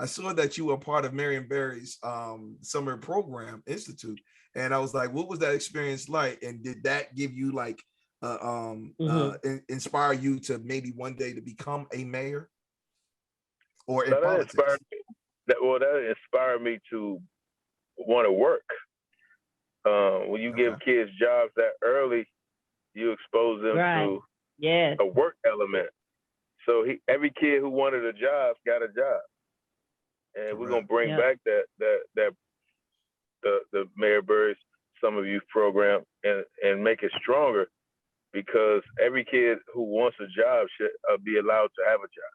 I saw that you were part of Marion Barry's summer program institute, and I was like, what was that experience like? And did that give you like inspire you to maybe one day to become a mayor or in That politics? inspired me. That inspired me to want to work. When you give Okay. kids jobs that early, you expose them to a work element. So every kid who wanted a job got a job, and we're gonna bring back that the Mayor Burris Summer Youth Program and make it stronger, because every kid who wants a job should be allowed to have a job.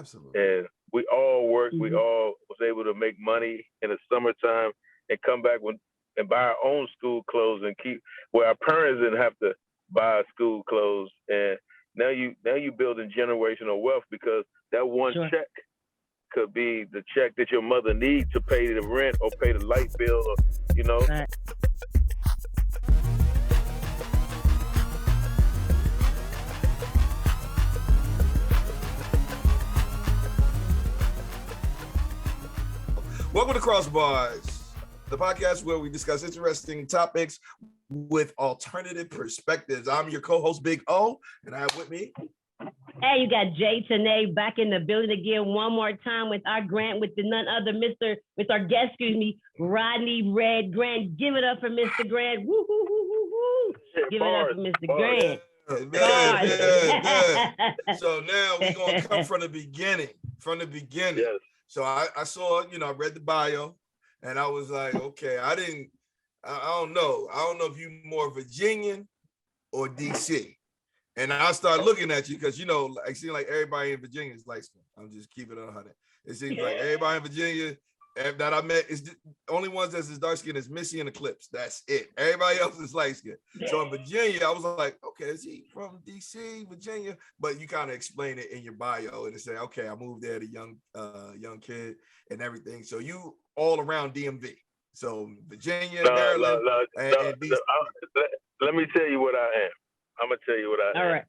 Absolutely. And we all worked. We all was able to make money in the summertime and come back and buy our own school clothes and keep where our parents didn't have to buy school clothes. And now you building generational wealth, because that one check could be the check that your mother needs to pay the rent or pay the light bill, or, you know. Right. Welcome to Crossbars, the podcast where we discuss interesting topics with alternative perspectives. I'm your co-host, Big O, and I have with me. Hey, you got Jay Tanae back in the building again one more time with our Grant, with none other with our guest, Rodney Red Grant. Give it up for Mr. Grant. Woo, woo, woo, woo, woo. Give it up for Mr. Grant. Yeah. So now we're going to come from the beginning. Yes. So I saw, I read the bio, and I was like, okay, I don't know. I don't know if you're more Virginian or DC. And I started looking at you because, it seems like everybody in Virginia is light skinned. I'm just keeping it 100. It seems like everybody in Virginia that I met is the only ones that's as dark skinned is Missy and Eclipse. That's it. Everybody else is light skinned. So in Virginia, I was like, okay, is he from DC, Virginia? But you kind of explain it in your bio and say, okay, I moved there, the young kid and everything. So you all around DMV. So Virginia, Maryland, and DC. Let me tell you what I am. I'm gonna tell you what I am. All right.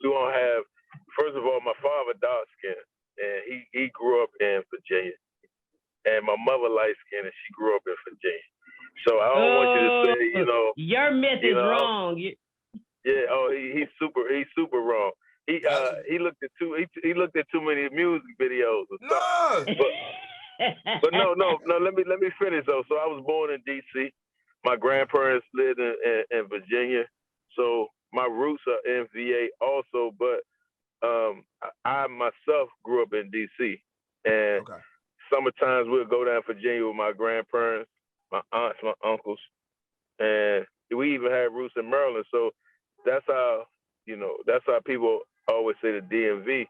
You don't have. First of all, my father dark skinned, and he grew up in Virginia, and my mother light skinned, and she grew up in Virginia. So I don't want you to say, your myth is wrong. Yeah. Oh, he's super wrong. He looked at too many music videos and stuff. But no. Let me finish though. So I was born in D.C. My grandparents lived in Virginia, so my roots are in VA also, but I myself grew up in DC, and summertimes we'll go down to Virginia with my grandparents, my aunts, my uncles, and we even had roots in Maryland. So that's how people always say the DMV.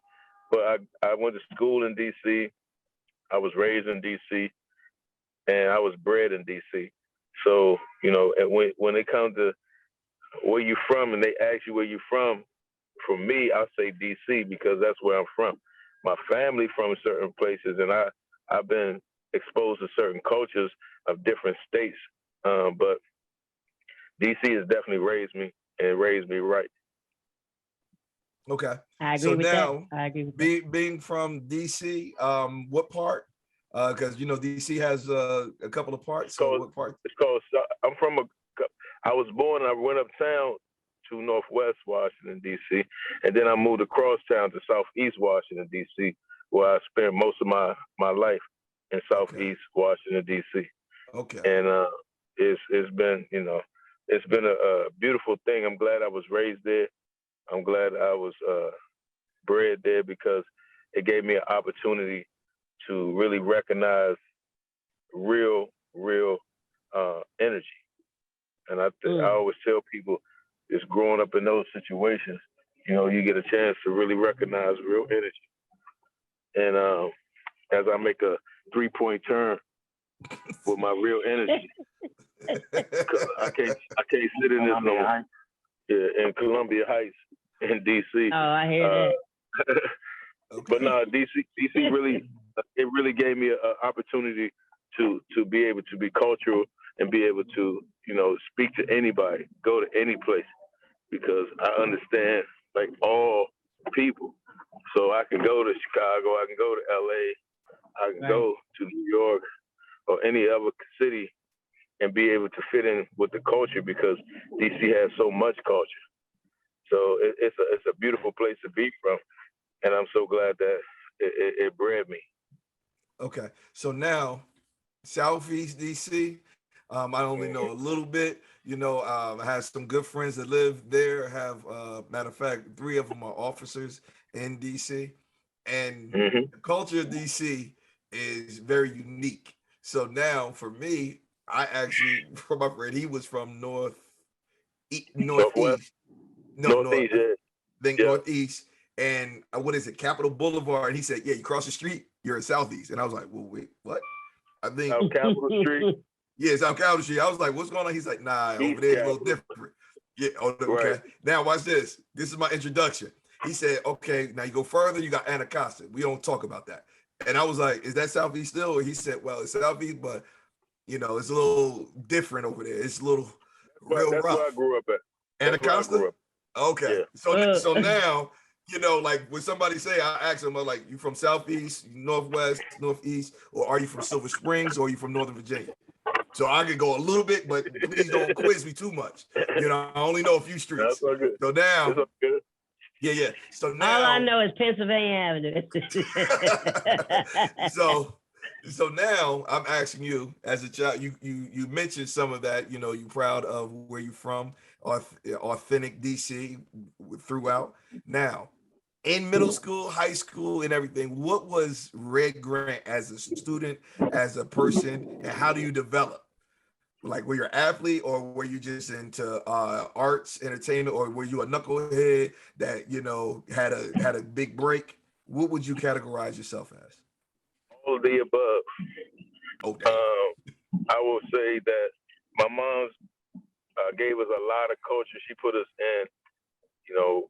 But I went to school in DC. I was raised in DC, and I was bred in DC. So and when it comes to where you from, and they ask you where you from, for me, I say DC because that's where I'm from. My family from certain places, and I've been exposed to certain cultures of different states. But DC has definitely raised me right. Okay. I agree with that. I agree with that. Being from DC, what part? Because DC has a couple of parts. So what part? It's called. I was born and I went uptown to Northwest Washington, D.C., and then I moved across town to Southeast Washington, D.C., where I spent most of my life in Southeast Washington, D.C. Okay. And it's been a beautiful thing. I'm glad I was raised there. I'm glad I was bred there because it gave me an opportunity to really recognize real energy. And I always tell people, it's growing up in those situations, you get a chance to really recognize real energy. And as I make a 3-point turn with my real energy, I can't sit in this no more. Yeah, in Columbia Heights in DC. Oh, I hear that. But no, DC really gave me an opportunity to be able to be cultural and be able to, speak to anybody, go to any place, because I understand like all people. So I can go to Chicago, I can go to LA, I can go to New York or any other city and be able to fit in with the culture because DC has so much culture. So it's a beautiful place to be from, and I'm so glad that it bred me. Okay, so now Southeast DC. I only know a little bit. I have some good friends that live there. Have matter of fact, 3 of them are officers in DC, and the culture of DC is very unique. So now for me, I actually from my friend, he was from Northwest? northeast, Northeast, northeast, and what is it, Capitol Boulevard? And he said, "Yeah, you cross the street, you're in Southeast." And I was like, "Well, wait, what?" I think South Capitol Street. Yeah, South Capitol Street. I was like, "What's going on?" He's like, "Nah, over there it's a little different." Yeah, okay. Right. Now watch this. This is my introduction. He said, "Okay, now you go further. You got Anacostia. We don't talk about that." And I was like, "Is that Southeast still?" Or he said, "Well, it's Southeast, but it's a little different over there. It's a little real that's rough." Where I grew up at. Anacostia. Okay. Yeah. So now, like when somebody say, I ask them, like, you from Southeast, Northwest, Northeast, or are you from Silver Springs, or are you from Northern Virginia? So I could go a little bit, but please don't quiz me too much. I only know a few streets. That's all good. So now, that's all good. Yeah. So now, all I know is Pennsylvania Avenue. So now I'm asking you, as a child, you mentioned some of that. You're proud of where you're from, authentic DC throughout. Now, in middle school, high school, and everything, what was Red Grant as a student, as a person, and how do you develop? Like, were you an athlete, or were you just into arts, entertainment, or were you a knucklehead that had a big break? What would you categorize yourself as? All of the above. Oh, damn. I will say that my mom gave us a lot of culture. She put us in,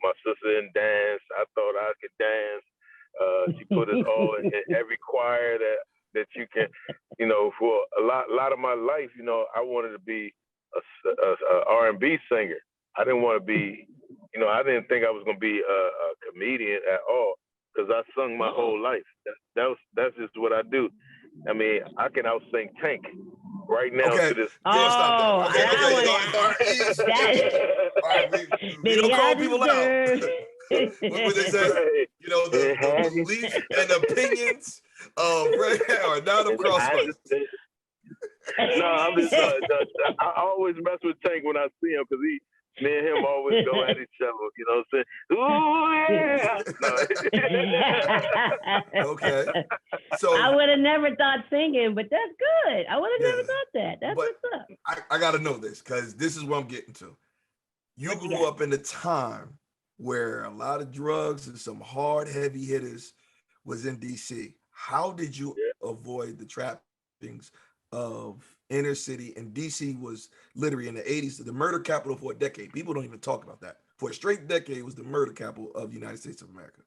my sister didn't dance. I thought I could dance. She put us all in every choir that you can, for a lot of my life, I wanted to be a R&B singer. I didn't want to be, I didn't think I was going to be a comedian at all, because I sung my whole life. That's just what I do. I mean, I can out-sing Tank right now to this. Stop that. We don't call people out. What would they say? The beliefs and opinions of Red are not across us. No, I'm just. I always mess with Tank when I see him, because me and him always go at each other. Saying, "Ooh, yeah." Okay. So I would have never thought singing, but that's good. I would have never thought that. That's what's up. I got to know this, because this is what I'm getting to. You grew up in a time where a lot of drugs and some hard, heavy hitters was in DC. How did you avoid the trappings of inner city? And DC was literally in the 80s, the murder capital for a decade. People don't even talk about that. For a straight decade, it was the murder capital of the United States of America.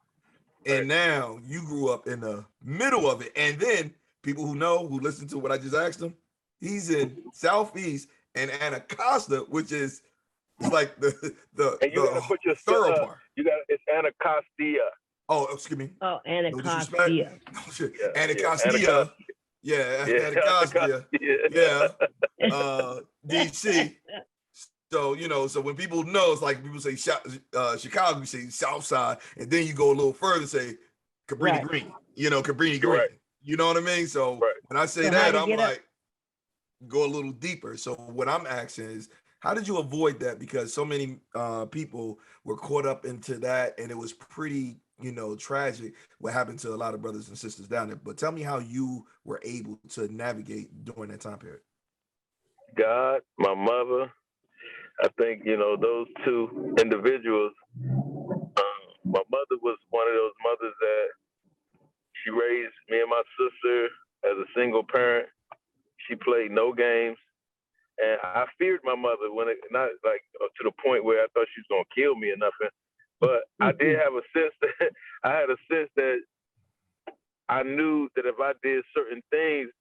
And now you grew up in the middle of it. And then people who listen to what I just asked them, he's in Southeast and Anacostia, which is like the and you gotta put your thoroughfare. It's Anacostia. Oh, excuse me. Oh, Anacostia. No shit. Anacostia. Yeah, Anacostia. Yeah. DC. So, so when people know, it's like people say Chicago, you say South Side, and then you go a little further, say Cabrini Green. Cabrini Green. Right. You know what I mean? So when I say that, I'm like, go a little deeper. So what I'm asking is, how did you avoid that? Because so many people were caught up into that, and it was pretty, tragic what happened to a lot of brothers and sisters down there. But tell me how you were able to navigate during that time period. God, my mother, I think, those two individuals, my mother was one of those mothers that she raised me and my sister as a single parent. She played no games. And I feared my mother not like to the point where I thought she was going to kill me or nothing. But I did have a sense that I knew that if I did certain things,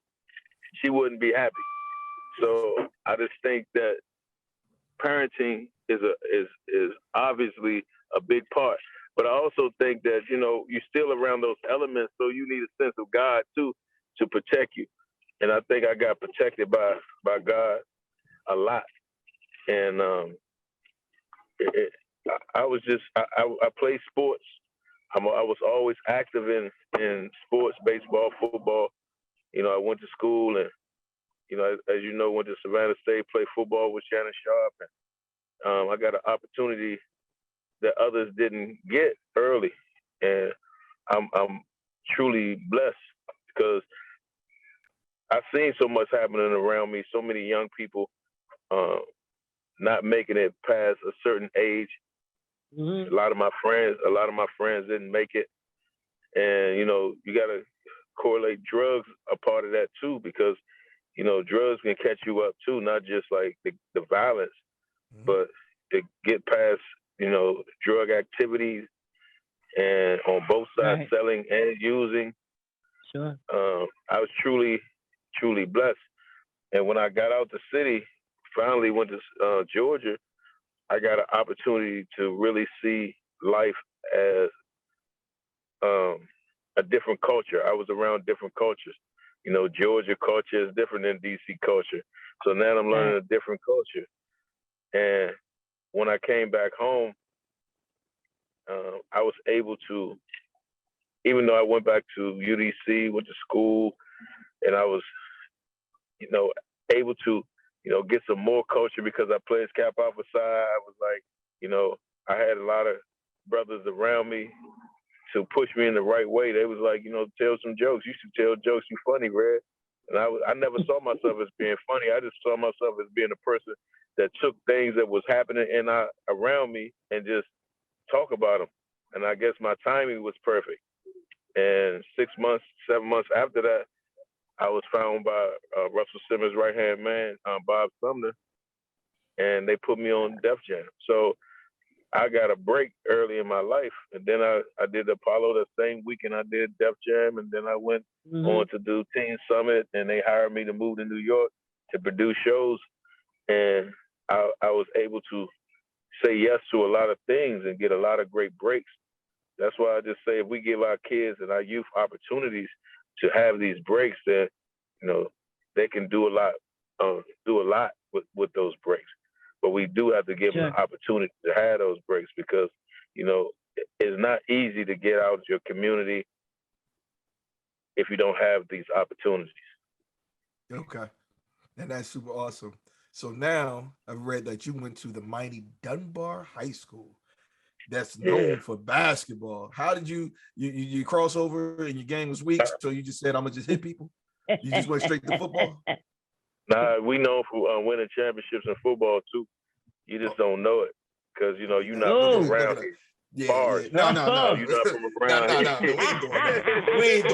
she wouldn't be happy. So I just think that parenting is obviously a big part. But I also think that, you're still around those elements, so you need a sense of God too. to protect you. And I think I got protected by God a lot. And I played sports. I was always active in sports, baseball, football. You know, I went to school and, you know, as you know, went to Savannah State, played football with Shannon Sharp. And I got an opportunity that others didn't get early. And I'm truly blessed because I've seen so much happening around me, so many young people not making it past a certain age. Mm-hmm. A lot of my friends didn't make it. And, you know, you got to correlate drugs a part of that too, because, you know, drugs can catch you up too, not just like the violence, but to get past, you know, drug activities and on both sides, selling and using. Sure. I was truly, truly blessed. And when I got out the city, finally went to Georgia, I got an opportunity to really see life as a different culture. I was around different cultures. You know, Georgia culture is different than DC culture. So now I'm learning a different culture. And when I came back home, I was able to, even though I went back to UDC, went to school, and I was, you know, able to, you know, get some more culture because I played Kappa Alpha Psi. I was like, you know, I had a lot of brothers around me to push me in the right way. They was like, you know, tell some jokes. You should tell jokes. You funny, Red. And I never saw myself as being funny. I just saw myself as being a person that took things that was happening around me and just talk about them. And I guess my timing was perfect. And 6 months, 7 months after that, I was found by Russell Simmons' right-hand man, Bob Sumner, and they put me on Def Jam. So I got a break early in my life, and then I did Apollo the same weekend I did Def Jam, and then I went on to do Teen Summit, and they hired me to move to New York to produce shows, and I was able to say yes to a lot of things and get a lot of great breaks. That's why I just say if we give our kids and our youth opportunities to have these breaks, then, you know, they can do a lot with those breaks. But we do have to give them the opportunity to have those breaks because, you know, it's not easy to get out of your community if you don't have these opportunities. Okay. And that's super awesome. So now I've read that you went to the mighty Dunbar High School that's known for basketball. How did you cross over and your game was weak, so you just said, I'm going to just hit people? You just went straight to football? Nah, we know for winning championships in football, too. You just don't know it because, you know, you're not from around here. Yeah. No. You're not from around here. No. We ain't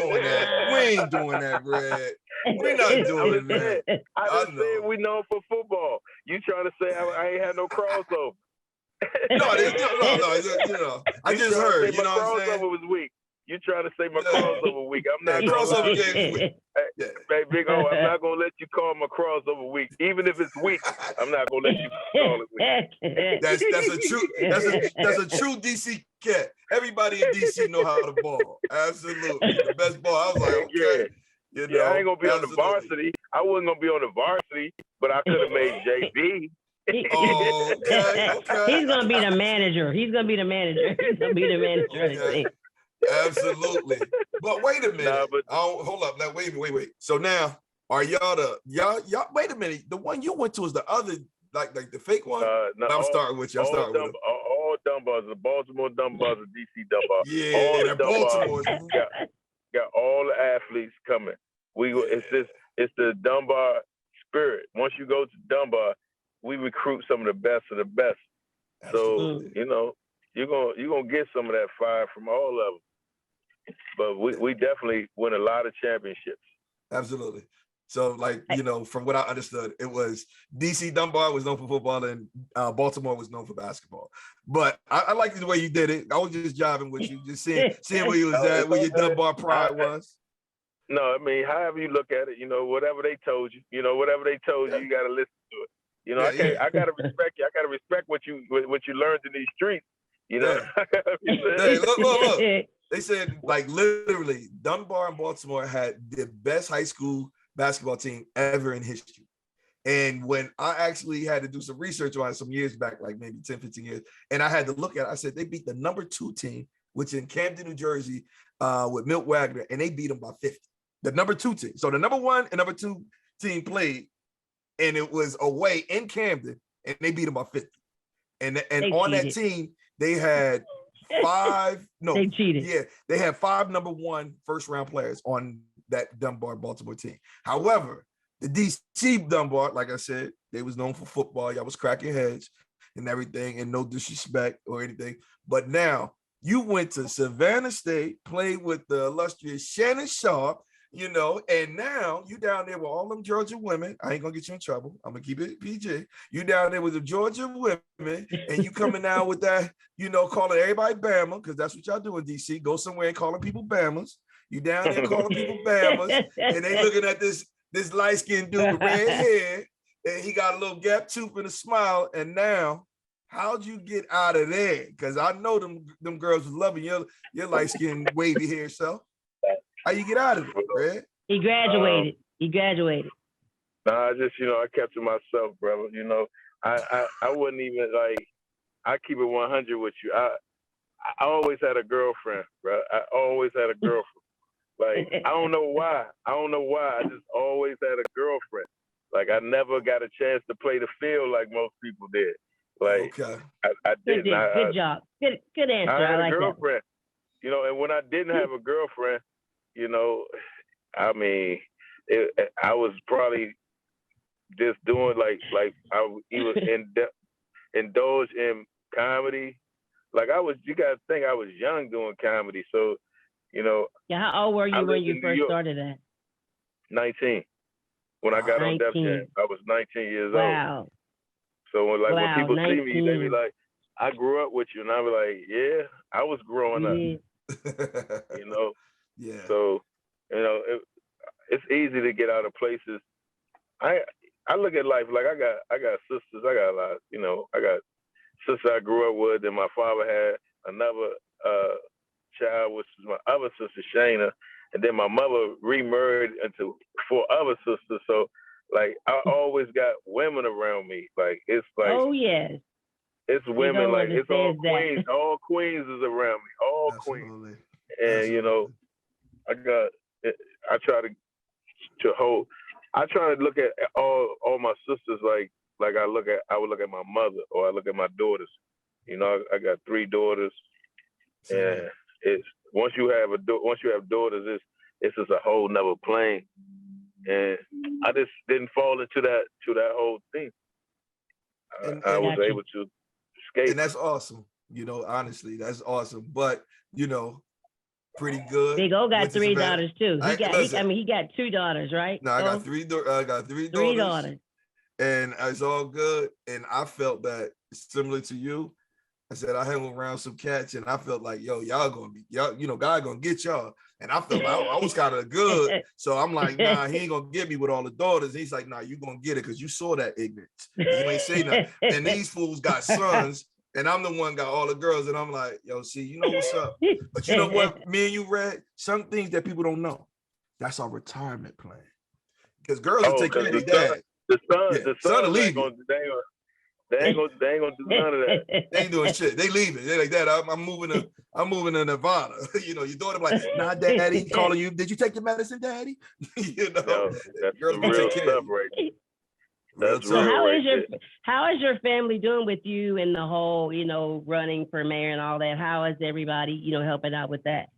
doing that, Brad. We're not doing that. I just said we know for football. You trying to say I ain't had no crossover. No, you know, I just heard, you know what I'm saying? Crossover was weak. You trying to say my crossover week. I'm not crossover game week. Hey, Big O, I'm not going to let you call my crossover week. Even if it's weak, I'm not going to let you call it weak. That's a true DC cat. Everybody in DC know how to ball. Absolutely. The best ball. I was like, okay. You know, I ain't going to be on the varsity. I wasn't going to be on the varsity, but I could have made JV. Okay. He's gonna be the manager. Okay. Absolutely. But wait a minute. Hold up. Now wait. So now are y'all wait a minute. The one you went to is the other, like the fake one? No, I'm starting with you. All Dunbars, the Baltimore Dunbars, the DC Dunbars. Yeah, all the Baltimore got all the athletes coming. It's the Dunbar spirit. Once you go to Dunbar, we recruit some of the best of the best. Absolutely. So, you know, you're gonna get some of that fire from all of them. But we definitely win a lot of championships. Absolutely. So, like, you know, from what I understood, it was DC Dunbar was known for football and Baltimore was known for basketball. But I like the way you did it. I was just jiving with you, just seeing where you was at, where your Dunbar pride was. No, I mean, however you look at it, you know, whatever they told you, you got to listen to it. You know, I gotta respect you. I gotta respect what you learned in these streets. You know. Hey, look. They said, like, literally, Dunbar and Baltimore had the best high school basketball team ever in history. And when I actually had to do some research on it some years back, like maybe 10, 15 years, and I had to look at it, I said they beat the number 2 team, which in Camden, New Jersey, with Milt Wagner, and they beat them by 50. The number 2 team. So the number 1 and number 2 team played, and it was away in Camden, and they beat them by 50. And on that team, they had 5. No, they cheated. Yeah, they had 5 number 1 first round players on that Dunbar Baltimore team. However, the DC Dunbar, like I said, they was known for football. Y'all was cracking heads and everything, and no disrespect or anything. But now you went to Savannah State, played with the illustrious Shannon Sharp, you know, and now you down there with all them Georgia women. I ain't gonna get you in trouble. I'm gonna keep it PG. You down there with the Georgia women, and you coming out with that, you know, calling everybody Bama, because that's what y'all do in DC. Go somewhere and calling people Bamas. You down there calling people Bamas, and they looking at this light-skinned dude with red hair, and he got a little gap tooth and a smile. And now, how'd you get out of there? Because I know them girls was loving your light-skinned wavy hair self. How you get out of it, Red? He graduated. Nah, I just, I kept to myself, brother. I wouldn't even, like, I keep it 100 with you. I always had a girlfriend, bro. I always had a girlfriend. Like, I don't know why. I just always had a girlfriend. Like, I never got a chance to play the field like most people did. Like, okay. I didn't. Good job. Good answer. I had like a girlfriend. That. And when I didn't have a girlfriend, I mean, I was probably just doing like I even indulge in comedy. Like you gotta think I was young doing comedy, so Yeah, how old were you when you first started that? 19. When I got on Def Jam, I was 19 years old. So when people 19. See me, they be like, "I grew up with you," and I be like, "Yeah, I was growing up." Yeah. So, it's easy to get out of places. I look at life like I got sisters. I got a lot. I got sisters I grew up with, and my father had another child, which is my other sister Shayna, and then my mother remarried into 4 other sisters. So, like, I always got women around me. Like, it's like, oh yes, it's women. Like, it's all queens. All queens is around me. All Absolutely. queens. And I try to hold. I try to look at all my sisters like I would look at my mother, or I look at my daughters. I got 3 daughters, and it's once you have daughters, it's just a whole nother plane. And I just didn't fall into that whole thing. I was able to escape, and that's awesome. Honestly, that's awesome. But pretty good. Big O got 3 daughters too. He got 2 daughters, right? No, I got 3. I got 3 daughters. 3 daughters. And it's all good. And I felt that similar to you. I said I hung around some cats, and I felt like, y'all gonna be, God gonna get y'all. And I felt like I was kind of good. So I'm like, nah, he ain't gonna get me with all the daughters. He's like, nah, you gonna get it because you saw that ignorance. You ain't say nothing. And these fools got sons. And I'm the one got all the girls, and I'm like, yo, see, you know what's up. But you know what, me and you, Red, some things that people don't know. That's our retirement plan. Because girls will take care of their dad. The son will leave. They ain't gonna do none of that. They ain't doing shit. They leaving. They like that. I'm moving to Nirvana. Your daughter be like, nah, daddy, calling you. Did you take your medicine, daddy? No, that's girls the real stuff right. That's so how is your family doing with you and the whole, running for mayor and all that? How is everybody, helping out with that?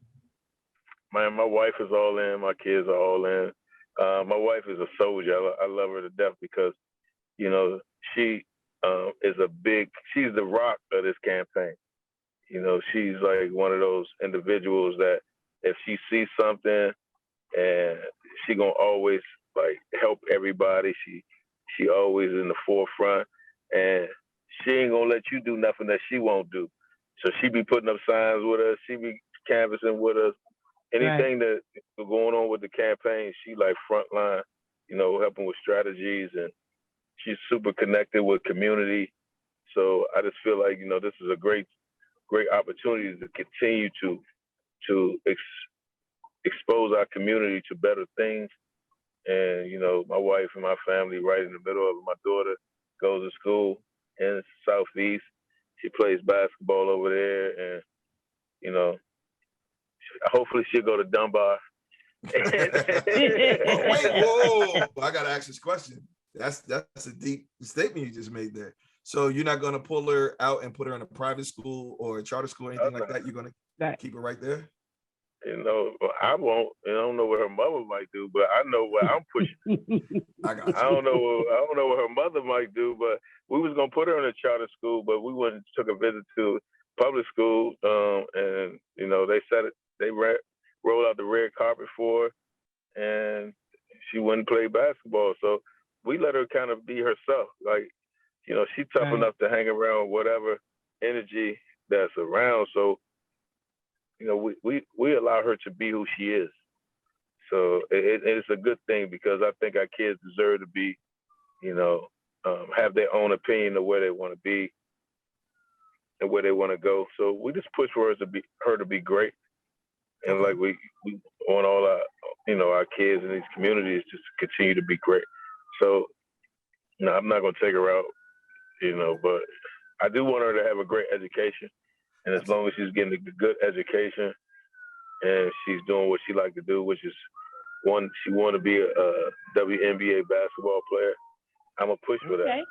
Man, my wife is all in. My kids are all in. My wife is a soldier. I love her to death because, she she's the rock of this campaign. She's like one of those individuals that if she sees something and she gonna always like help everybody. She always in the forefront, and she ain't gonna let you do nothing that she won't do. So she be putting up signs with us. She be canvassing with us. Anything that going on with the campaign, she like frontline, helping with strategies, and she's super connected with community. So I just feel like, this is a great opportunity to continue to to expose our community to better things. And, you know, my wife and my family right in the middle of it. My daughter goes to school in the Southeast. She plays basketball over there. And, you know, hopefully she'll go to Dunbar. Wait, whoa. I got to ask this question. That's a deep statement you just made there. So you're not going to pull her out and put her in a private school or a charter school or anything like that? You're going to keep her right there? You know, I won't. I don't know what her mother might do, but I know what I'm pushing. I got you. I don't know what her mother might do, but we was gonna put her in a charter school, but we went and took a visit to public school, and you know they rolled out the red carpet for her, and she wouldn't play basketball. So we let her kind of be herself. Like, you know, she's tough enough to hang around whatever energy that's around. So, you know, we allow her to be who she is. So it's a good thing because I think our kids deserve to be, you know, have their own opinion of where they want to be and where they want to go. So we just push for her to be great. And like we want all our, you know, our kids in these communities just to continue to be great. So, no, I'm not going to take her out, you know, but I do want her to have a great education. And as long as she's getting a good education and she's doing what she like to do, which is she want to be a WNBA basketball player, I'm going to push for that. Okay.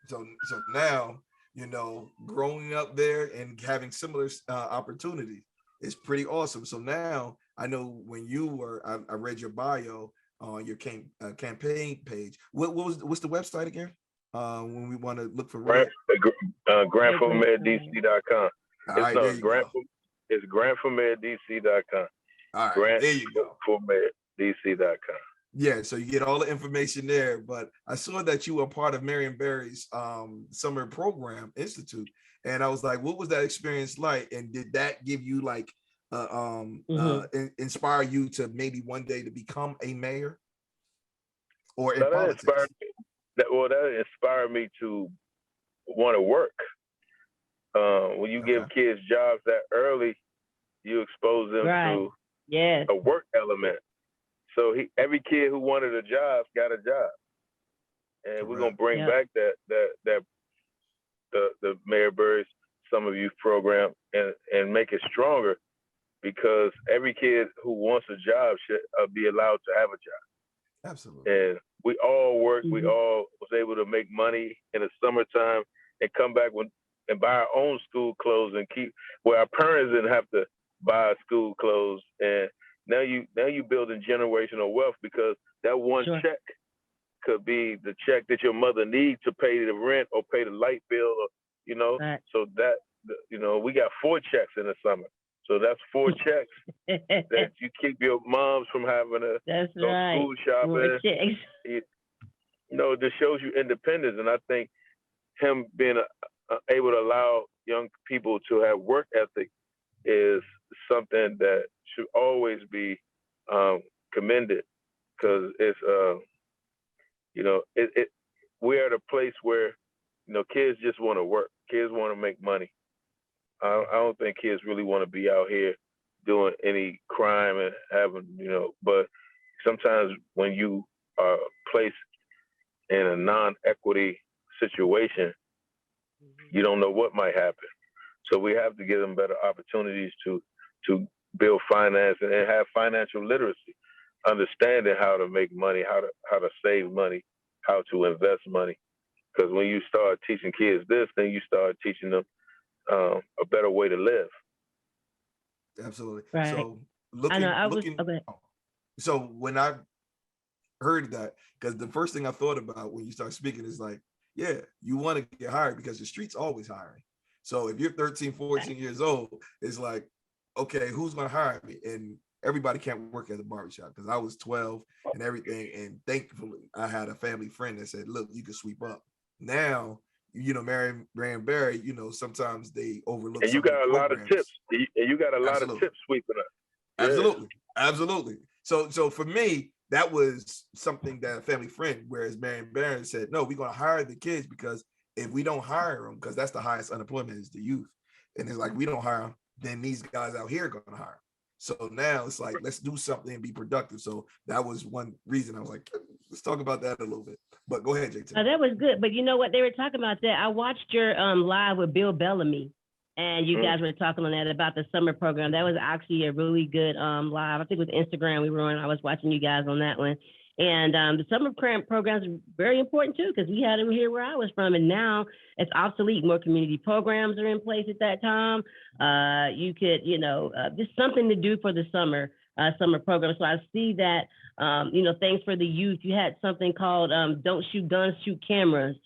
So now, you know, growing up there and having similar opportunities is pretty awesome. So now I know when you were, I read your bio on your campaign page. What's the website again? When we want to look for grantformairdc.com. It's grantformairdc.com. All right, there you go. Grantformairdc.com. Yeah, so you get all the information there. But I saw that you were part of Marion Barry's summer program institute, and I was like, what was that experience like? And did that give you like inspire you to maybe one day to become a mayor or in politics? That inspired me to want to work. When you give kids jobs that early, you expose them to a work element. So every kid who wanted a job got a job, and we're gonna bring back that the Mayor Barry's Summer Youth Program and make it stronger, because every kid who wants a job should be allowed to have a job. Absolutely. And we all worked. We all was able to make money in the summertime and come back and buy our own school clothes and where our parents didn't have to buy school clothes. And now you building generational wealth, because that one check could be the check that your mother needs to pay the rent or pay the light bill, or, you know. So that, you know, we got 4 checks in the summer. So that's 4 checks that you keep your moms from having to go school shopping. You know, this shows you independence. And I think him being able to allow young people to have work ethic is something that should always be commended, because it's, you know, we're at a place where, you know, kids just want to work. Kids want to make money. I don't think kids really want to be out here doing any crime and having, you know, but sometimes when you are placed in a non-equity situation, you don't know what might happen. So we have to give them better opportunities to build finance and have financial literacy, understanding how to make money, how to save money, how to invest money. Because when you start teaching kids this, then you start teaching them a better way to live. Absolutely. So so when I heard that, because the first thing I thought about when you start speaking is like, yeah, you want to get hired because the street's always hiring. So if you're 13, 14 years old, it's like, okay, who's going to hire me? And everybody can't work at the barbershop, because I was 12 and everything. And thankfully, I had a family friend that said, look, you can sweep up. Now, you know, Marion Barry, you know, sometimes they overlook. And you got a lot of tips. And you got a lot of tips sweeping up. Absolutely. Absolutely. So for me, that was something that a family friend, whereas Marion Barry said, no, we're going to hire the kids, because if we don't hire them, because that's the highest unemployment is the youth. And it's like, we don't hire them, then these guys out here are going to hire. So now it's like, let's do something and be productive. So that was one reason I was like, let's talk about that a little bit. But go ahead, JT. That was good. But you know what? They were talking about that. I watched your live with Bill Bellamy, and you guys were talking on that about the summer program. That was actually a really good live. I think it was Instagram we were on. I was watching you guys on that one. And the summer programs are very important too, because we had them here where I was from, and now it's obsolete. More community programs are in place at that time. You could, just something to do for the summer program. So I see that, things for the youth. You had something called "Don't Shoot Guns, Shoot Cameras."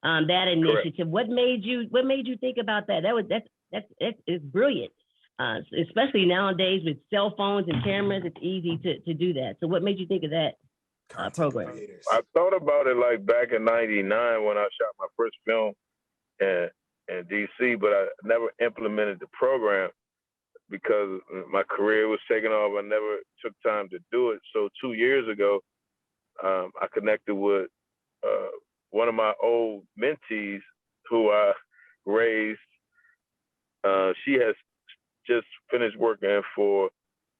That initiative. Correct. What made you think about that? It's brilliant. Especially nowadays with cell phones and cameras, it's easy to do that. So what made you think of that program? I thought about it like back in '99 when I shot my first film in DC, but I never implemented the program because my career was taking off. I never took time to do it. So 2 years ago, I connected with one of my old mentees who I raised. She has just finished working for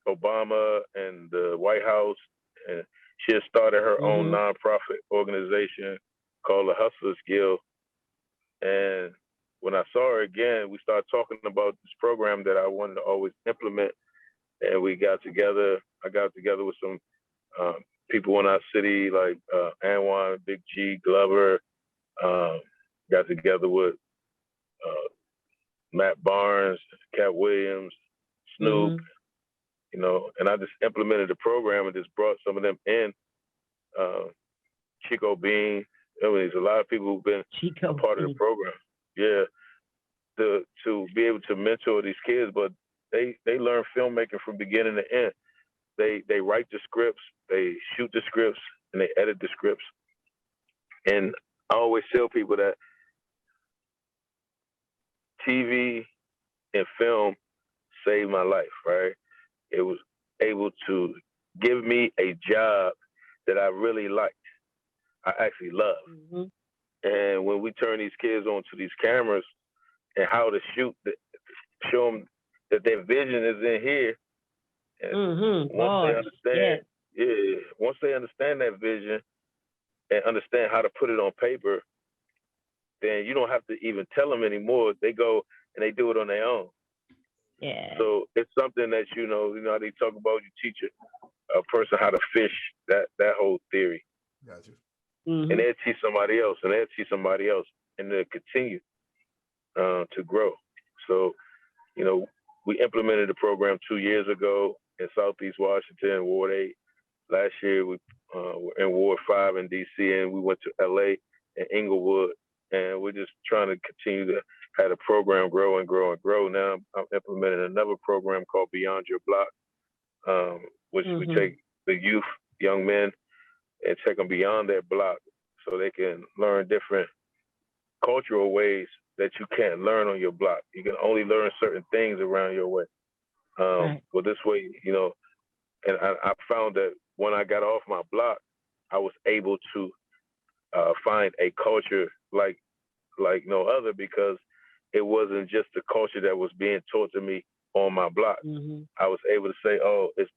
Obama and the White House, and she has started her own nonprofit organization called the Hustlers Guild. And when I saw her again, we started talking about this program that I wanted to always implement. And we got together. I got together with some people in our city, like Anwan, Big G, Glover. Got together with Matt Barnes, Cat Williams, Snoop. And I just implemented the program and just brought some of them in. Chico Bean. There's a lot of people who've been a part of the program. Yeah, to be able to mentor these kids, but they learn filmmaking from beginning to end. They write the scripts, they shoot the scripts, and they edit the scripts. And I always tell people that TV and film saved my life, right? It was able to give me a job that I really liked. I actually love. And when we turn these kids onto these cameras and how to shoot, show them that their vision is in here. And once they understand that vision and understand how to put it on paper, then you don't have to even tell them anymore. They go and they do it on their own. Yeah. So it's something that, you know how they talk about, you teach a person how to fish, that whole theory. Gotcha. And they'll teach somebody else, and they'll teach somebody else, and they'll continue to grow. So, we implemented the program 2 years ago in Southeast Washington, Ward 8. Last year, we were in Ward 5 in D.C., and we went to L.A. and Inglewood, and we're just trying to continue to have the program grow and grow and grow. Now I'm implementing another program called Beyond Your Block, which we take the youth, young men, and take them beyond their block so they can learn different cultural ways that you can't learn on your block. You can only learn certain things around your way. But this way, and I found that when I got off my block, I was able to find a culture like no other, because it wasn't just the culture that was being taught to me on my block. I was able to say, it's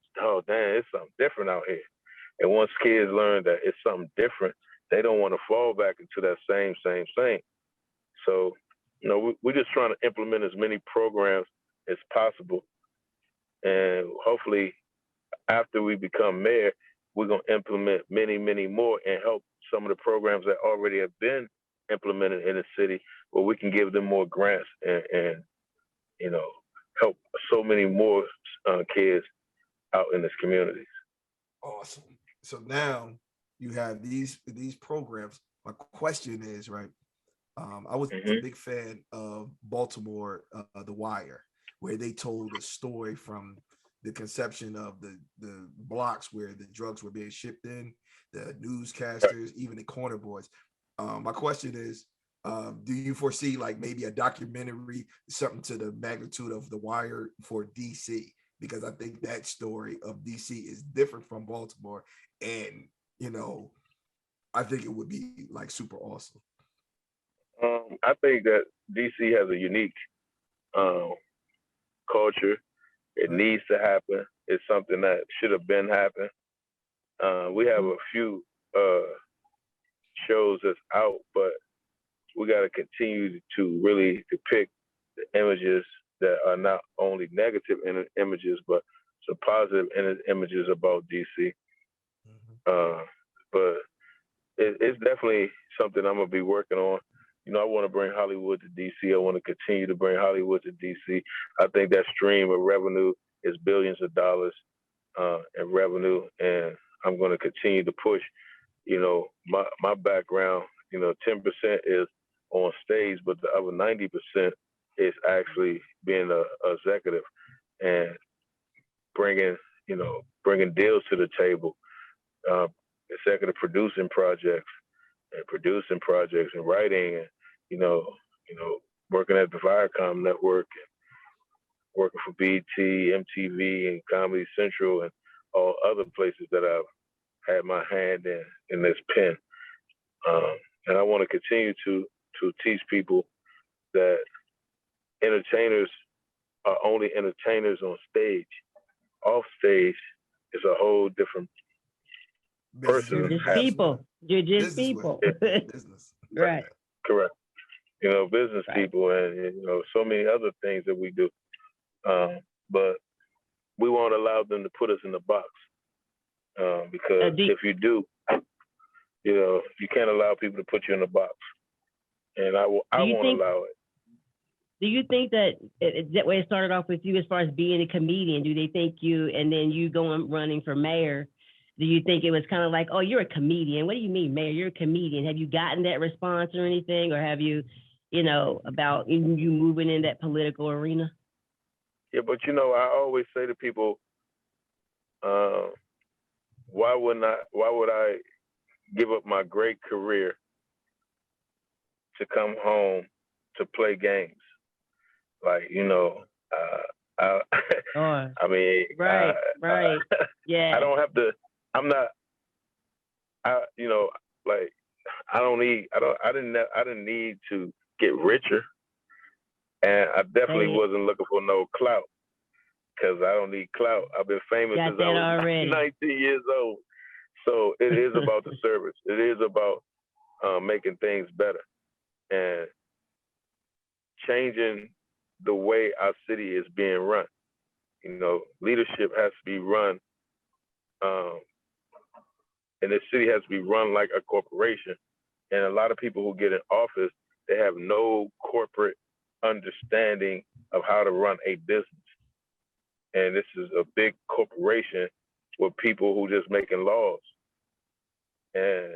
something different out here. And once kids learn that it's something different, they don't want to fall back into that same. So, we're just trying to implement as many programs as possible. And hopefully, after we become mayor, we're going to implement many, many more and help some of the programs that already have been implemented in the city, where we can give them more grants and help so many more kids out in this community. Awesome. So now you have these programs. My question is, right, I was a big fan of Baltimore, The Wire, where they told a story from the conception of the blocks where the drugs were being shipped in, the newscasters, even the corner boys. My question is, do you foresee like maybe a documentary, something to the magnitude of The Wire for DC? Because I think that story of DC is different from Baltimore, and I think it would be like super awesome. I think that DC has a unique culture. It needs to happen. It's something that should have been happening. We have a few shows that's out, but we got to continue to really depict the images that are not only negative images, but some positive images about DC. But it's definitely something I'm gonna be working on. You know, I want to bring Hollywood to DC. I want to continue to bring Hollywood to DC. I think that stream of revenue is billions of dollars in revenue, and I'm going to continue to push. You know, my background, you know, 10% is on stage, but the other 90% is actually being a executive and bringing deals to the table, executive producing projects and writing, and you know, working at the Viacom network, and working for BET, MTV, and Comedy Central, and all other places that I've had my hand in this pen. And I want to continue to teach people that entertainers are only entertainers on stage. Off stage is a whole different person. You're just people. You're just people. Business. Right. Correct. You know, business people, and you know, so many other things that we do. But we won't allow them to put us in the box, because if you do, you know, you can't allow people to put you in the box, and I won't allow it. Do you think that that way it started off with you as far as being a comedian? Do they think you, and then you going running for mayor? Do you think it was kind of like, oh, you're a comedian? What do you mean, mayor? You're a comedian. Have you gotten that response or anything, or have you, you know, about you moving in that political arena? Yeah, but you know, I always say to people, why would I give up my great career to come home to play games? Like, you know, I mean, right, yeah. I don't have to. I'm not. You know, like I didn't need to get richer, and I definitely wasn't looking for no clout, because I don't need clout. I've been famous since I was 19 years old. So it is about the service. It is about making things better and changing the way our city is being run. You know, leadership has to be run, and the city has to be run like a corporation. And a lot of people who get in office, they have no corporate understanding of how to run a business. And this is a big corporation with people who just making laws. And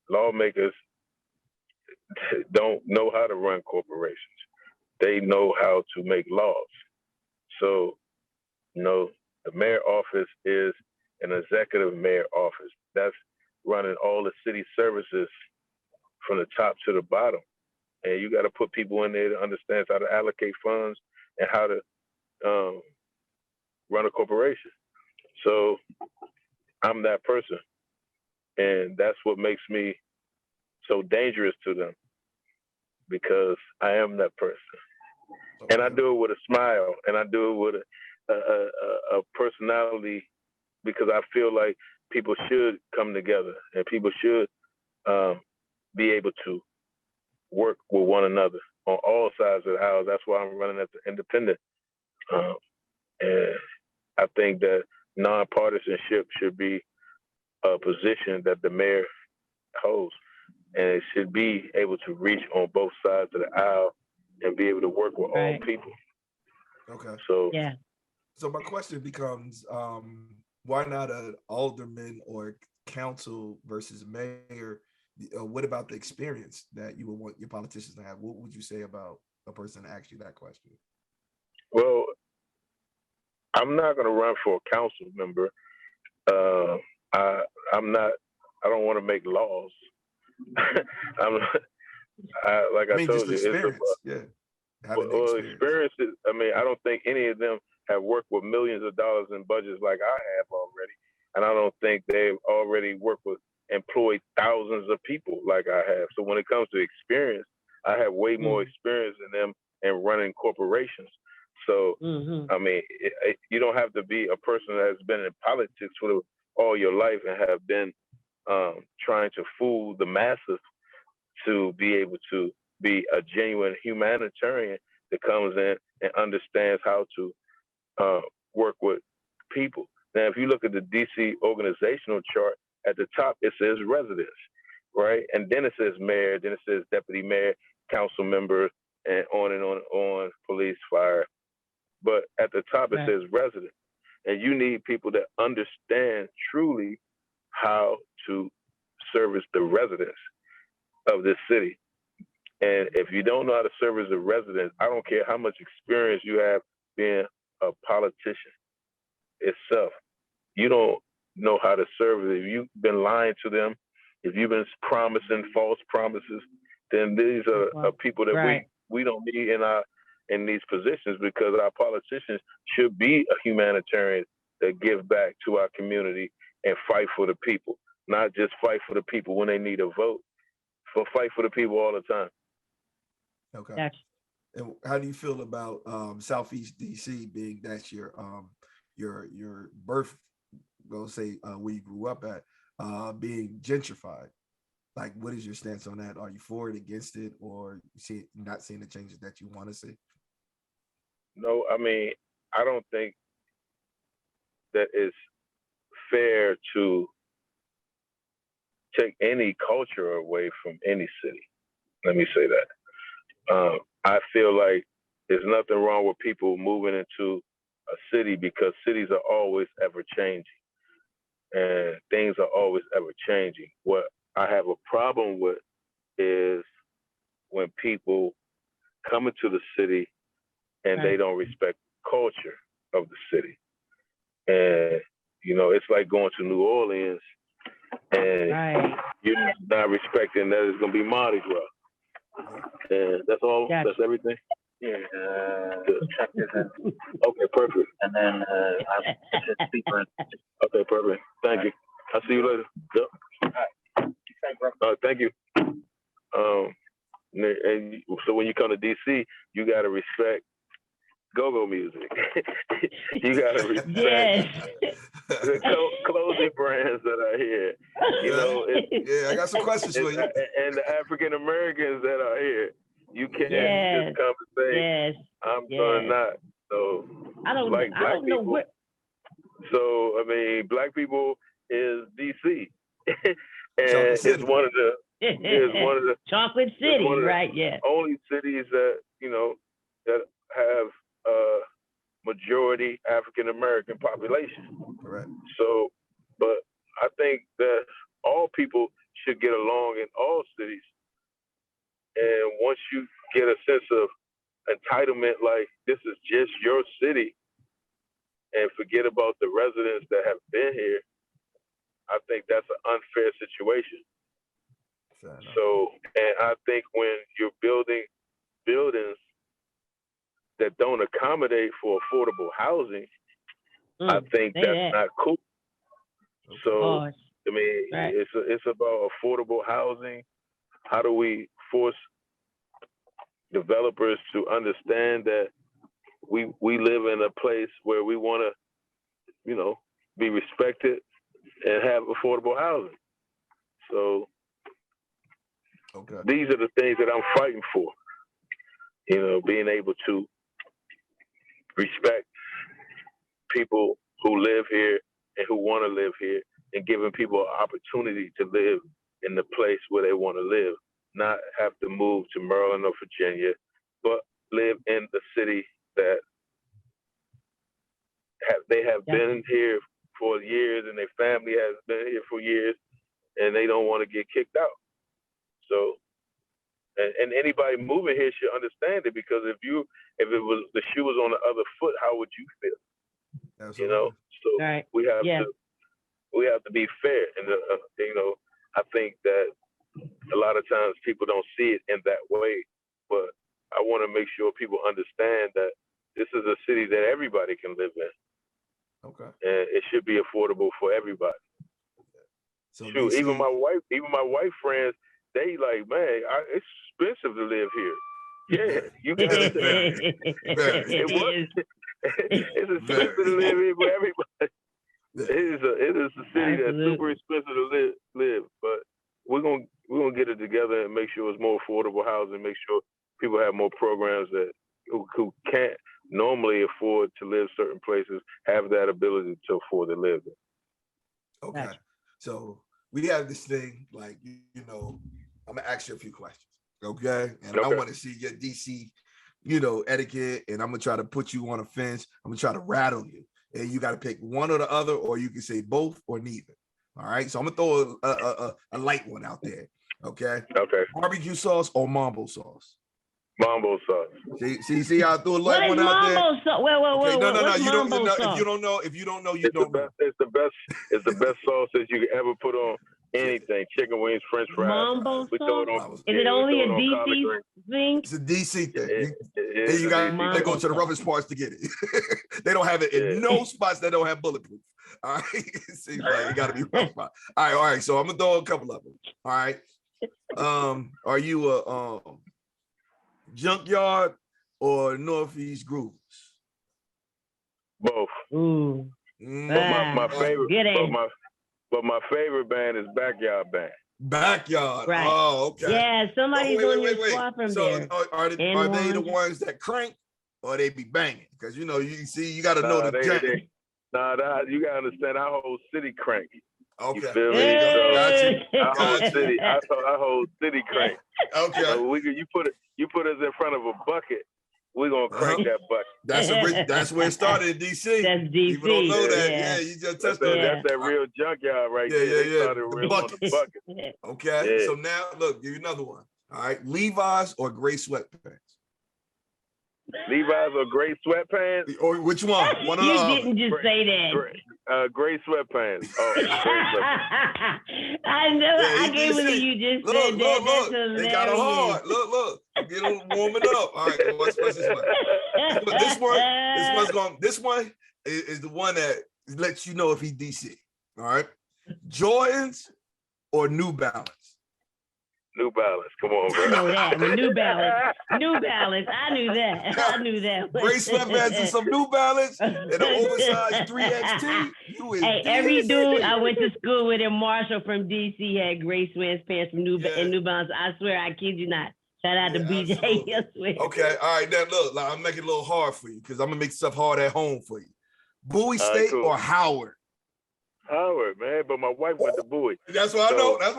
lawmakers don't know how to run corporations. They know how to make laws. So, you know, the mayor office is an executive mayor office. That's running all the city services from the top to the bottom. And you got to put people in there that understands how to allocate funds and how to run a corporation. So I'm that person. And that's what makes me so dangerous to them, because I am that person. Okay. And I do it with a smile, and I do it with a personality, because I feel like people should come together and people should be able to work with one another on all sides of the house. That's why I'm running as an independent. And I think that nonpartisanship should be a position that the mayor holds, and it should be able to reach on both sides of the aisle and be able to work with all people. Okay. So yeah. So my question becomes, why not an alderman or council versus mayor? What about the experience that you would want your politicians to have? What would you say about a person to ask you that question? Well, I'm not going to run for a council member. I'm not. I don't want to make laws. Like I told you, experience. Experiences. I mean, I don't think any of them have worked with millions of dollars in budgets like I have already, and I don't think they've already worked with employed thousands of people like I have. So when it comes to experience, I have way more experience than them in running corporations. So, I mean, you don't have to be a person that has been in politics for all your life and have been trying to fool the masses to be able to be a genuine humanitarian that comes in and understands how to work with people. Now, if you look at the DC organizational chart, at the top it says residents, right? And then it says mayor, then it says deputy mayor, council member, and on and on, police, fire. But at the top it says residents. And you need people that understand truly how to service the residents of this city. And if you don't know how to service the residents, I don't care how much experience you have being a politician itself, you don't know how to service. If you've been lying to them, if you've been promising false promises, then these are people that we don't need in these positions, because our politicians should be a humanitarian that give back to our community and fight for the people, not just fight for the people when they need a vote, fight for the people all the time. Okay. Gotcha. And how do you feel about Southeast DC being that's your birth, go say where you grew up at, being gentrified? Like, what is your stance on that? Are you for it, against it, or not seeing the changes that you want to see? No, I mean, I don't think that it's fair to take any culture away from any city. Let me say that. I feel like there's nothing wrong with people moving into a city, because cities are always ever changing and things are always ever changing. What I have a problem with is when people come into the city and they don't respect the culture of the city. And, you know, it's like going to New Orleans and you're not respecting that it's going to be Mardi Gras. And that's all. Gotcha. That's everything. Yeah. Okay, perfect. And then okay, perfect. Thank you. I'll see you later. Yep. All right. Thank you. And so when you come to DC, you got to respect go-go music. You got to respect the clothing brands that are here. You know, I got some questions for you. And the African Americans that are here. You can't just come and say, I'm going not. So, I don't like black people. So, I mean, black people is DC. And it's one of the Chocolate City, right? Yeah. Only cities that, you know, that have a majority African American population. Correct. So, but I think that all people should get along in all cities. And once you get a sense of entitlement, like this is just your city, and forget about the residents that have been here, I think that's an unfair situation. So, and I think when you're building buildings that don't accommodate for affordable housing, I think that's not cool. So, I mean, it's about affordable housing. How do we force developers to understand that we live in a place where we want to, you know, be respected and have affordable housing? So these are the things that I'm fighting for. You know, being able to respect people who live here and who want to live here, and giving people an opportunity to live in the place where they want to live, not have to move to Maryland or Virginia, but live in the city that they have been here for years, and their family has been here for years, and they don't want to get kicked out. So, and anybody moving here should understand it, because if the shoe was on the other foot, how would you feel? Absolutely. You know, so we have to be fair, and you know, I think that a lot of times people don't see it in that way, but I want to make sure people understand that this is a city that everybody can live in. Okay. And it should be affordable for everybody. So shoot, even my wife friends, they like, man, it's expensive to live here. Yeah, you got to. It's expensive to live in for everybody. It is a city that's super expensive to live, but we're gonna get it together and make sure it's more affordable housing. Make sure people have more programs that who can't normally afford to live certain places have that ability to afford to live there. Okay, so we have this thing like I'm gonna ask you a few questions, okay? And I want to see your DC, etiquette, and I'm gonna try to put you on a fence. I'm gonna try to rattle you. And you got to pick one or the other, or you can say both or neither. All right. So I'm gonna throw a light one out there. Okay. Okay. Barbecue sauce or mambo sauce? Mambo sauce. See how I threw a light one out there? Wait. No. You don't know. If you don't know, you don't know. It's the best sauce that you can ever put on anything. Chicken wings, French fries. Mambo sauce? Is it only a DC thing? It's a DC thing. And you got to go to the roughest parts to get it. They don't have it in no spots that don't have bulletproof. All right. It seems like you got to be rough spot. All right. So I'm gonna throw a couple of them. All right. Are you a Junkyard or Northeast Grooves? Both. Ooh. My favorite. But my favorite band is Backyard Band. Backyard. Right. Oh, okay. Yeah, somebody's on your squad from there. So are they the ones that crank or they be banging? Because you got to know the jack. You gotta understand our whole city crank. Okay. You feel me? Hey. So our whole city crank. Okay. So you put us in front of a bucket, we're gonna crank that bucket. That's where it started in DC. That's DC. People don't know that. Yeah, you just touched on that. That's that real junkyard right there. They started real on the bucket. Okay. So now look, give you another one. All right. Levi's or gray sweatpants? Levi's or gray sweatpants? Or which one? One of you the didn't just say that. Gray sweatpants. Oh, gray sweatpants. I know. I gave it to you. Just said that. Look. That's They got it hard. Look. Get them warming up. All right. What's this one? This one is the one that lets you know if he's DC. All right. Jordans or New Balance? New Balance. Come on, bro. I know that. New Balance. I knew that. Gray sweatpants and some New Balance and an oversized 3XT. Hey, every dude I went to school with in Marshall from DC had gray sweatpants from New Balance. I swear, I kid you not. Shout out to BJ. I swear. Okay, all right. Now look, I'm making it a little hard for you because I'm gonna make stuff hard at home for you. Bowie State or Howard? Howard, man, but my wife went to Bowie. That's what I know. I'm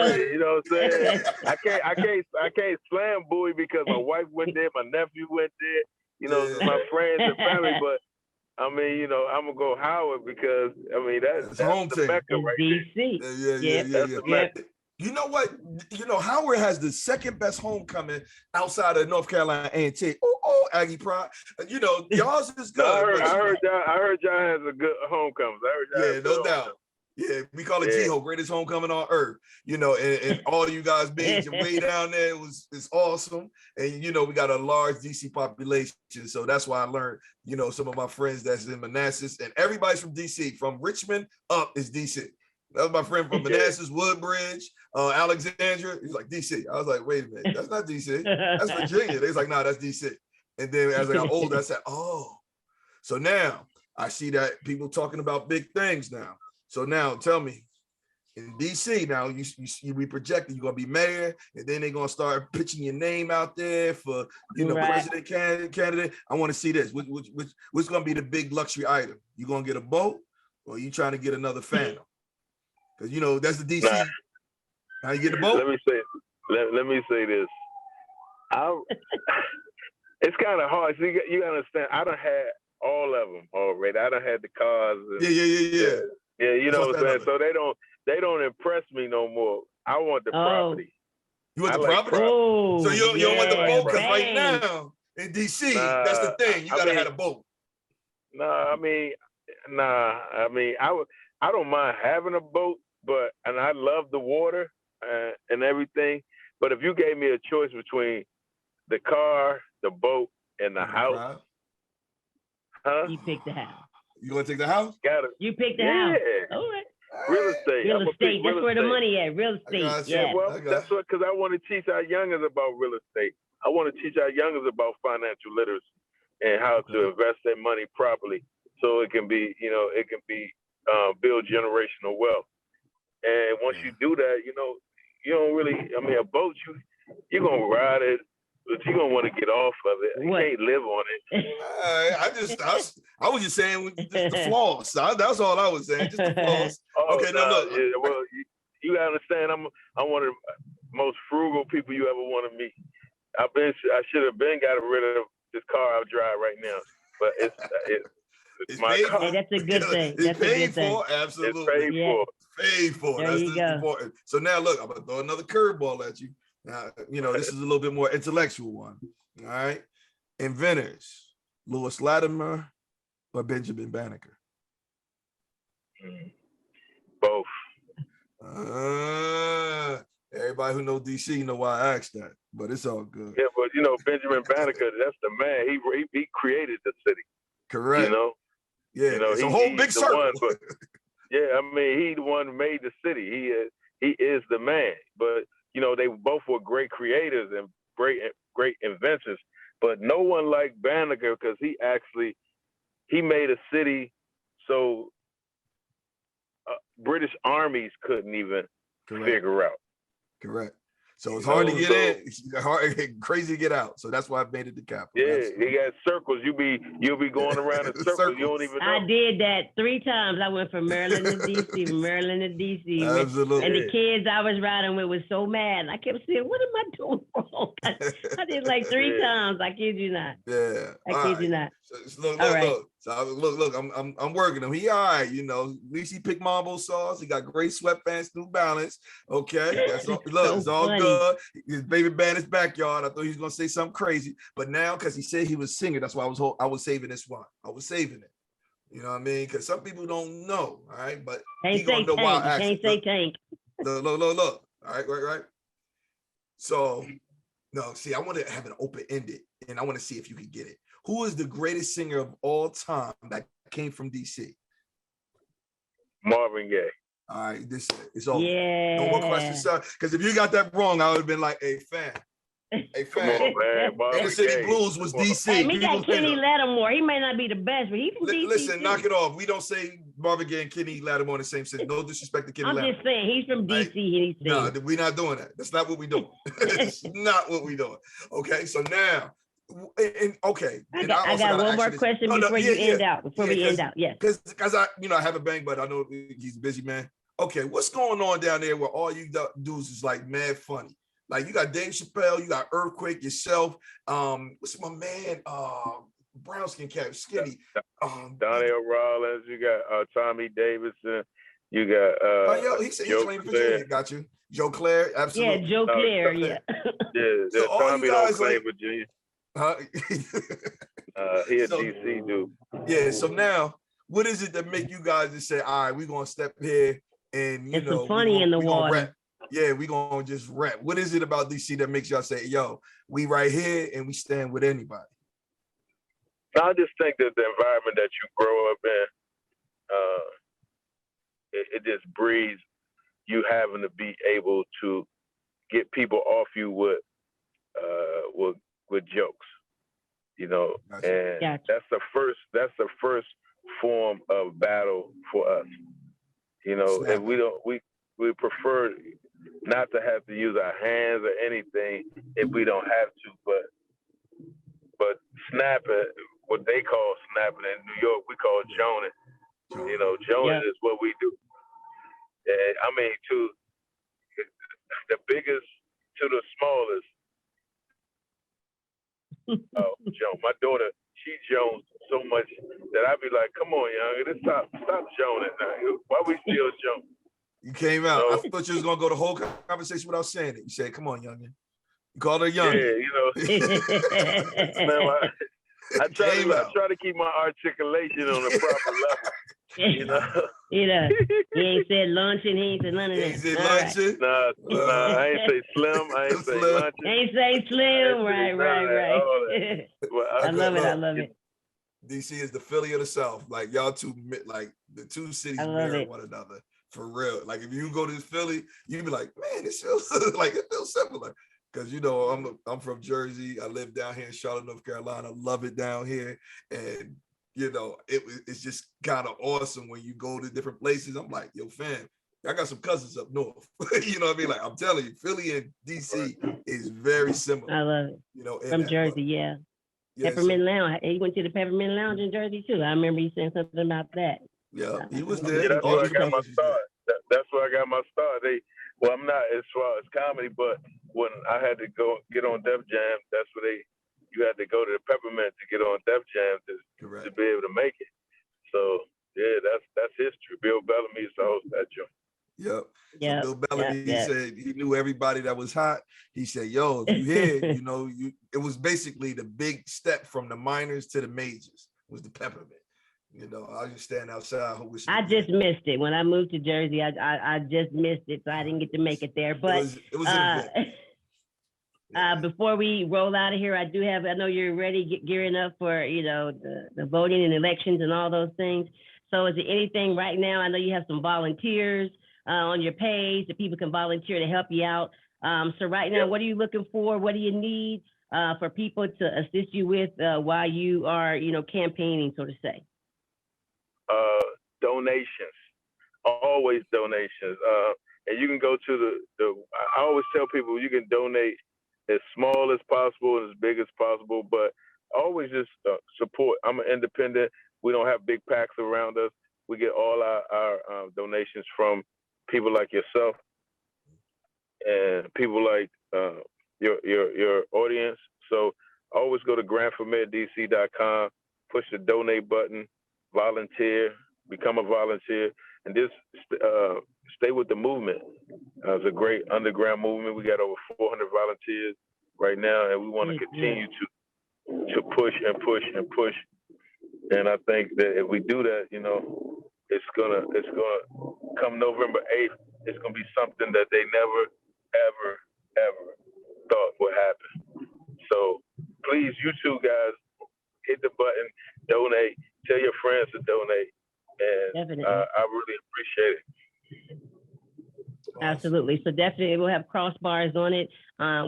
ready. You know what I'm saying? I can't slam Bowie because my wife went there, my nephew went there, my friends and family, but I mean, I'm gonna go Howard because that's home the team. Mecca right DC. Yeah. You know what? Howard has the second best homecoming outside of North Carolina A&T. Oh, Aggie Pride. Y'all's is good. I heard y'all has a good homecoming. No doubt. Yeah, we call it G-Ho, greatest homecoming on earth. And all you guys being way down there it's awesome. And we got a large DC population. So that's why I learned, some of my friends that's in Manassas, and everybody's from DC. From Richmond up is DC. That was my friend from Manassas, Woodbridge, Alexandria. He's like, DC. I was like, wait a minute, that's not DC. That's Virginia. They was like, nah, that's DC. And then as I got older, I said, oh. So now I see that people talking about big things now. So now tell me, in DC now, you be projected, you're going to be mayor, and then they're going to start pitching your name out there for, president candidate. I want to see this. What's going to be the big luxury item? You going to get a boat, or you trying to get another Phantom? Because, that's the DC. Nah. How you get the boat? Let me say this. It's kind of hard. So you understand, I done had all of them already. I done had the cars. Yeah. Yeah, you know what I'm saying? So they don't impress me no more. I want the property. You want the property? So you don't want the boat? Because right now in DC, that's the thing. You got to have a boat. I don't mind having a boat, and I love the water and everything. But if you gave me a choice between the car, the boat, and the house, you pick the house. You gonna take the house? Got it. You pick the house. All right. Real estate. Real estate. That's where the money at. Real estate. Yeah. Well, that's what, because I want to teach our youngers about real estate. I want to teach our youngers about financial literacy and how to invest their money properly, so it can be, build generational wealth. And once you do that, you don't really. I mean, a boat, you're gonna ride it, but you're gonna want to get off of it. You can't live on it. I was just saying just the flaws. That's all I was saying. Just the flaws. Okay, now look. Yeah, well, you gotta understand. I'm one of the most frugal people you ever want to meet. I should have been got rid of this car I drive right now, but it's my car. Hey, that's a good thing. It's paid for, absolutely. It's paid for. Paid for. There That's important. So now look, I'm gonna throw another curveball at you. Now, this is a little bit more intellectual one. All right. Inventors, Lewis Latimer or Benjamin Banneker? Both. Everybody who knows DC know why I asked that, but it's all good. Yeah, but Benjamin Banneker, that's the man. He created the city. Correct. Yeah, it's a whole big circle. Yeah, I mean, he the one who made the city. He is the man. But they both were great creators and great inventors. But no one like Banneker, because he made a city so British armies couldn't even figure out. Correct. So it's hard to get in, it's crazy to get out. So that's why I made it the capital. Yeah, he got circles. You'll be going around in circles. You don't even know. I did that 3 times. I went from Maryland to DC, Maryland to DC. Absolutely. And the kids I was riding with was so mad. I kept saying, "What am I doing wrong?" I did like 3 times. I kid you not. Yeah. I kid you not. So look. So look. I'm working him. He all right. At least he picked Mambo sauce. He got great sweatpants, New Balance. Okay. That's all. Look, it's all good. His baby band is backyard. I thought he was gonna say something crazy, but now because he said he was singing, that's why I was saving this one. I was saving it. You know what I mean? Because some people don't know. All right, but he gonna know why I can't say tank. Look. All right. So no, see, I want to have an open-ended, and I want to see if you can get it. Who is the greatest singer of all time that came from DC? Marvin Gaye. All right, this it's over. Yeah. No more questions, sir. Because if you got that wrong, I would have been like, "Hey, fam, Come on, man. Inner City Blues was DC." Hey, we got Kenny Lattimore. He may not be the best, but he's from DC. Listen, knock it off. We don't say Marvin Gaye and Kenny Lattimore in the same sentence. No disrespect to Kenny Lattimore. I'm just saying he's from DC. No, we're not doing that. That's not what we're doing. It's not what we're doing. Okay, so now. I got one more question before you end out. Before we end out, yes. Because I have a bang, but I know he's a busy man. Okay, what's going on down there where all you dudes is like mad funny? Like you got Dave Chappelle, you got Earthquake, yourself. What's my man? Brown skin cat, skinny. Donnell Rollins. You got Tommy Davidson. You got. He said he's playing Virginia. Got you, Joe Claire. Absolutely. Yeah, Joe Claire. Yeah. So Tommy don't play Virginia. He a DC dude. Yeah. So now, what is it that make you guys just say, "All right, we're gonna step here and it's some funny in the water"? Rap. Yeah, we're gonna just rap. What is it about DC that makes y'all say, "Yo, we right here and we stand with anybody"? I just think that the environment that you grow up in, it just breeds you having to be able to get people off you with jokes, and that's the first form of battle for us, and we prefer not to have to use our hands or anything if we don't have to, but snapping, what they call snapping in New York, we call joning. Joning is what we do. And I mean, to the biggest to the smallest. Joan, my daughter, she jones so much that I be like, "Come on, young, stop joning now. Why we still joning?" You came out. I thought you was gonna go the whole conversation without saying it. You said, "Come on, youngin." You called her young. Yeah, man, I try to keep my articulation on a proper level. He ain't said luncheon. He ain't said none of that. He said luncheon. Nah, I ain't say slim. I ain't say luncheon. Ain't say slim. Right. Well, I love it. DC is the Philly of the South. Like y'all two, like the two cities mirror one another. for real. Like if you go to Philly, you'd be like, man, this feels like it feels similar. Because I'm from Jersey. I live down here in Charlotte, North Carolina. Love it down here, and it's just kind of awesome when you go to different places. I'm like, yo, fam, I got some cousins up north. You know what I mean? Like I'm telling you, Philly and DC is very similar. I love it. From Jersey, yeah. Peppermint Lounge. He went to the Peppermint Lounge in Jersey too. I remember he saying something about that. Yeah, he was there. Yeah, that's where I got my start. That's where I got my start. I'm not as far as comedy, but when I had to go get on Def Jam, that's where you had to go to the Peppermint to get on Def Jam to be able to make it. So yeah, that's history. Bill Bellamy used to host that joint. Yep. Yeah. So Bill Bellamy, he said he knew everybody that was hot. He said, "Yo, if you hear, it was basically the big step from the minors to the majors was the Peppermint. I just stand outside. I just missed it when I moved to Jersey. I just missed it, so I didn't get to make it there. But it was an event. Before we roll out of here, I know you're ready, gearing up for the voting and elections and all those things. So is there anything right now? I know you have some volunteers on your page that people can volunteer to help you out. So right now, what are you looking for? What do you need for people to assist you with while you are campaigning, so to say? Donations, always donations. And you can go to I always tell people you can donate as small as possible and as big as possible, but always just support. I'm an independent. We don't have big PACs around us. We get all our donations from people like yourself and people like your audience. So always go to grantformairdc.com, push the donate button, volunteer, become a volunteer, and just stay with the movement. It's a great underground movement. We got over 400 volunteers right now, and we want to continue to push and push and push. And I think that if we do that, it's gonna come November 8th. It's gonna be something that they never, ever thought would happen. So please, you two guys, hit the button, donate, tell your friends to donate, and I really appreciate it. Absolutely. So definitely we'll have crossbars on it.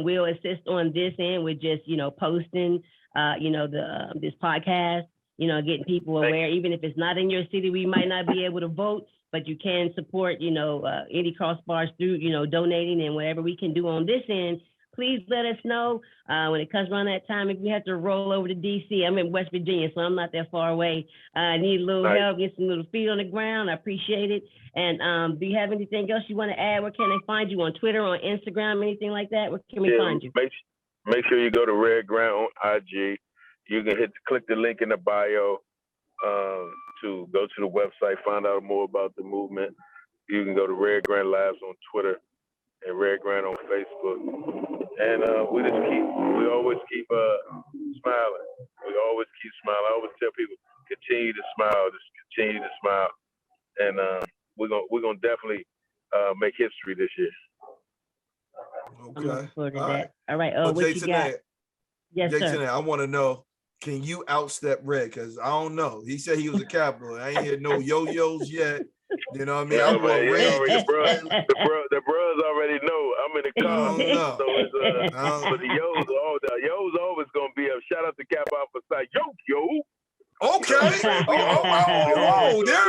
We'll assist on this end with just, posting, this podcast, getting people aware. Even if it's not in your city, we might not be able to vote, but you can support, any crossbars through, donating and whatever we can do on this end. Please let us know when it comes around that time if we have to roll over to DC. I'm in West Virginia, so I'm not that far away. I need a little help, get some little feet on the ground. I appreciate it. And do you have anything else you want to add? Where can they find you? On Twitter, on Instagram, anything like that? Where can we find you? Make sure you go to Red Grant on IG. You can click the link in the bio to go to the website, find out more about the movement. You can go to Red Grant Labs on Twitter and Red Grant on Facebook. And we always keep smiling. We always keep smiling. I always tell people, continue to smile, just continue to smile. And we're gonna definitely make history this year. Okay. All right. What you got? Yes, sir. I want to know, can you outstep Red? Because I don't know. He said he was a cowboy. I ain't hear no yo-yos yet. You know what I mean? I want Red. The bros already know I'm in the car. So it's but the yo's always gonna be up. Shout out to Cap Alpha Site. Yo. Okay. There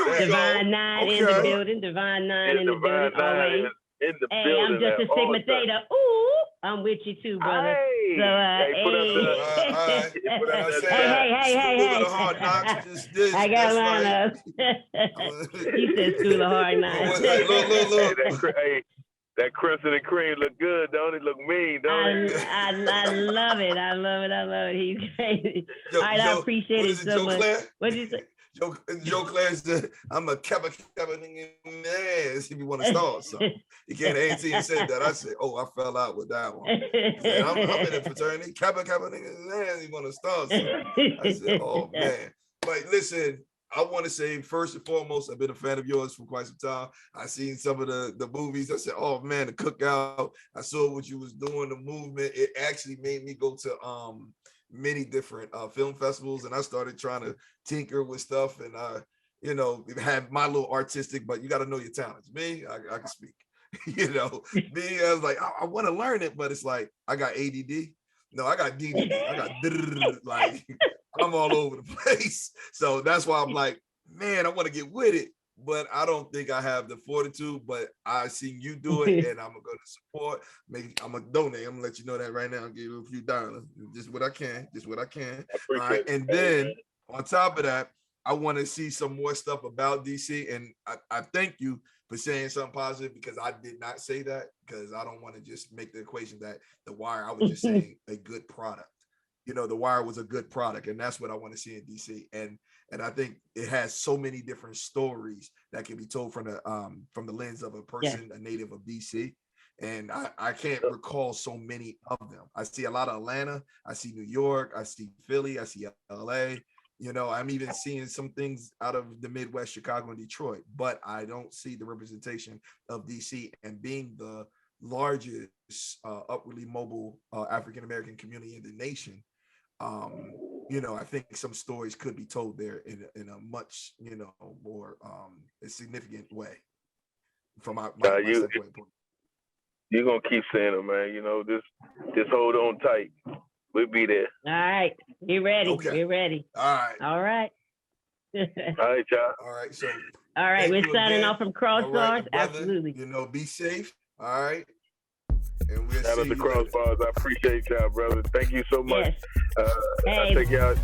we go. Divine 9 in the building. Divine 9 in the building. Always. In the building. I'm just a Sigma Theta. Ooh, I'm with you too, brother. Hey. So, hey. Hard knocks. I got mine up. He said School of Hard Knocks. Look. Hey, that crimson and cream look good, don't it? Look mean, don't it? I love it. I love it. He's crazy. All right, I appreciate it so much. What did you say? Joe Claire said, I'm a kappa nigga man. If you want to start something. He came to A&T and said that. I said, I fell out with that one. Said, I'm in a fraternity. Kappa nigga man. You want to start something. I said, oh man. But listen, I want to say first and foremost, I've been a fan of yours for quite some time. I seen some of the movies. I said, oh man, the Cookout. I saw what you was doing, the movement. It actually made me go to many different film festivals, and I started trying to tinker with stuff, and you know, have my little artistic, but you got to know your talents. Me, I can speak. You know, me, I was like, I want to learn it, but it's like I got ADD. No, I got DDD. I got like I'm all over the place. So that's why I'm like, man, I want to get with it, but I don't think I have the fortitude. But I seen you do it, and I'm gonna support. Maybe I'm gonna donate. I'm gonna let you know that right now. I'll give you a few dollars. Just what I can. Just what I can. All right, and then on top of that, I want to see some more stuff about DC, and I thank you for saying something positive, because I did not say that, because I don't want to just make the equation that The Wire, I was just saying a good product. You know, The Wire was a good product, and that's what I want to see in DC. And I think it has so many different stories that can be told from the lens of a person, a native of DC. And I can't recall so many of them. I see a lot of Atlanta, I see New York, I see Philly, I see LA. You know, I'm even seeing some things out of the Midwest, Chicago and Detroit, but I don't see the representation of DC. And being the largest upwardly mobile African-American community in the nation, you know, I think some stories could be told there in a much, you know, more a significant way from my standpoint. You're going to keep saying it, man. You know, just hold on tight. We'll be there. All right. Be ready. Okay. Be ready. All right. All right. All right, y'all. All right. So all right, we're signing off from Crossbars. Right, absolutely. You know, be safe. All right. And we'll shout out to Crossbars. I appreciate y'all, brother. Thank you so much. Yes. I think y'all